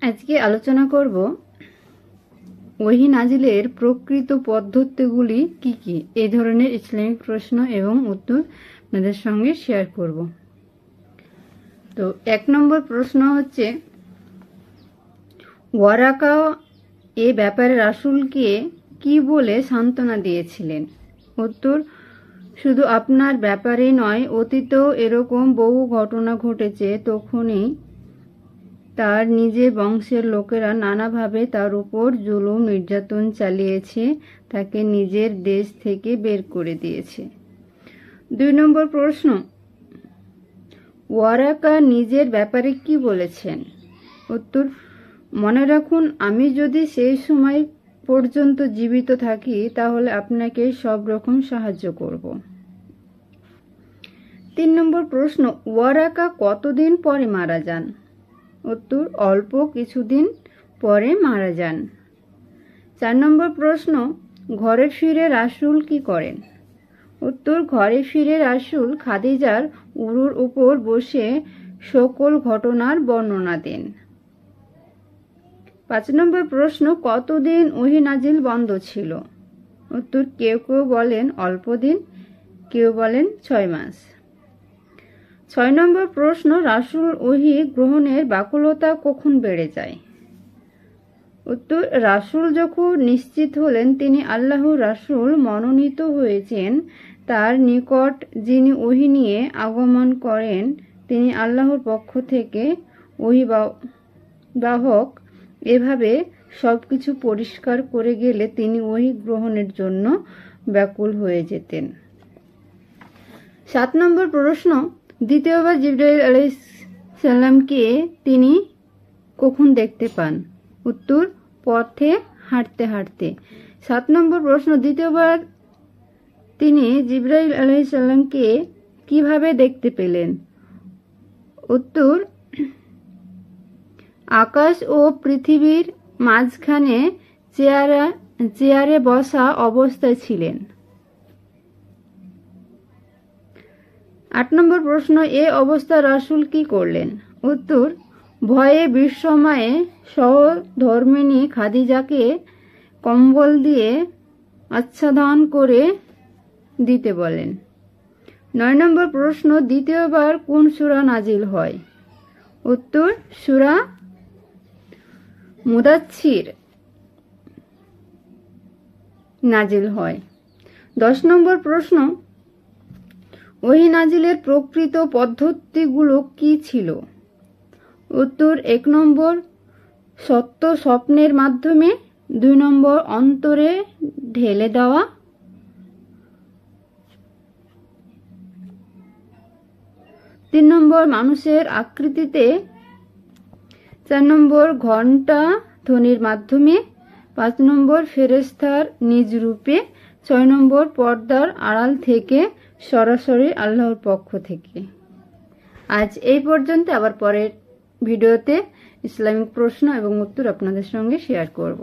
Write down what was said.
আজকে আলোচনা করব ওহী নাজিলের প্রকৃত পদ্ধতিগুলি কি কি। এই ধরনের ইসলামিক প্রশ্ন এবং উত্তর আপনাদের সঙ্গে শেয়ার করব। তো 1 নম্বর প্রশ্ন হচ্ছে, ওয়ারাকা এ ব্যাপারে রাসূলকে কি বলে সান্ত্বনা দিয়েছিলেন? উত্তর, শুধু আপনার ব্যাপারেই নয়, অতীতেও এরকম বহু ঘটনা ঘটেছে। তখনই তার নিজের বংশের লোকেরা নানাভাবে তার উপর জুলুম নির্যাতন চালিয়েছে, তাকে নিজের দেশ থেকে বের করে দিয়েছে। 2 নম্বর প্রশ্ন, ওয়ারাকা নিজের ব্যাপারে কি বলেছেন? উত্তর, মনে রাখুন, আমি যদি সেই সময় পর্যন্ত জীবিত থাকি তাহলে আপনাকে সব রকম সাহায্য করব। 3 নম্বর প্রশ্ন, ওয়ারাকা কতদিন পরে মারা যান? উত্তর, অল্প কিছুদিন পরে মারা যান। 4 নম্বর প্রশ্ন, ঘরে ফিরে রাসূল কি করেন? উত্তর, ঘরে ফিরে রাসূল খাদিজার উরুর উপর বসে সকল ঘটনার বর্ণনা দেন। 5 নম্বর প্রশ্ন, কতদিন ওহী নাজিল বন্ধ ছিল? উত্তর, কেউ কেউ বলেন অল্প দিন, কেউ বলেন 6 মাস। 6 নম্বর প্রশ্ন, রাসূল ওহী গ্রহণের ব্যাকুলতা কখন বেড়ে যায়? উত্তর, রাসূল যখন নিশ্চিত হলেন তিনি আল্লাহর রাসূল মনোনীত হয়েছেন, তার নিকট যিনি ওহী নিয়ে আগমন করেন তিনি আল্লাহর পক্ষ থেকে ওহী বাহক, এভাবে সবকিছু পরিষ্কার করে গেলে তিনি ওহী গ্রহণের জন্য ব্যাকুল হয়ে যেতেন। 7 নম্বর প্রশ্ন, দ্বিতীয়বার জিবরাইল আলাইহিস সালামকে তিনি কখন দেখতে পান? উত্তর, পথে হাঁটতে হাঁটতে। 7 নম্বর প্রশ্ন, দ্বিতীয়বার তিনি জিবরাইল আলাইহিস সালামকে কিভাবে দেখতে পেলেন? উত্তর, আকাশ ও পৃথিবীর মাঝখানে চেয়ারে বসা অবস্থায় ছিলেন। 8 নম্বর প্রশ্ন, এ অবস্থায় রাসূল কি করলেন? উত্তর, ভয়ে বিস্ময়ে সহধর্মিণী খাদিজাকে কম্বল দিয়ে আচ্ছাদন করে দিতে বলেন। 9 নম্বর প্রশ্ন, দ্বিতীয়বার কোন সূরা নাজিল হয়? উত্তর, সূরা মুদাচ্ছির নাজিল হয়। 10 নম্বর প্রশ্ন, ওহী নাজিলের প্রকৃত পদ্ধতিগুলো কি ছিল? উত্তর, 1 নম্বর সত্য স্বপ্নের মাধ্যমে, 2 নম্বর অন্তরে ঢেলে দেওয়া, 3 নম্বর মানুষের আকৃতিতে, 4 নম্বর ঘণ্টা ধ্বনির মাধ্যমে, 5 নম্বর ফেরেশতার নিজ রূপে, 6 নম্বর পর্দার আড়াল থেকে সরাসরি আল্লাহর পক্ষ থেকে। আজ এই পর্যন্ত, আবার পরের ভিডিওতে ইসলামিক প্রশ্ন এবং উত্তর আপনাদের সঙ্গে শেয়ার করব।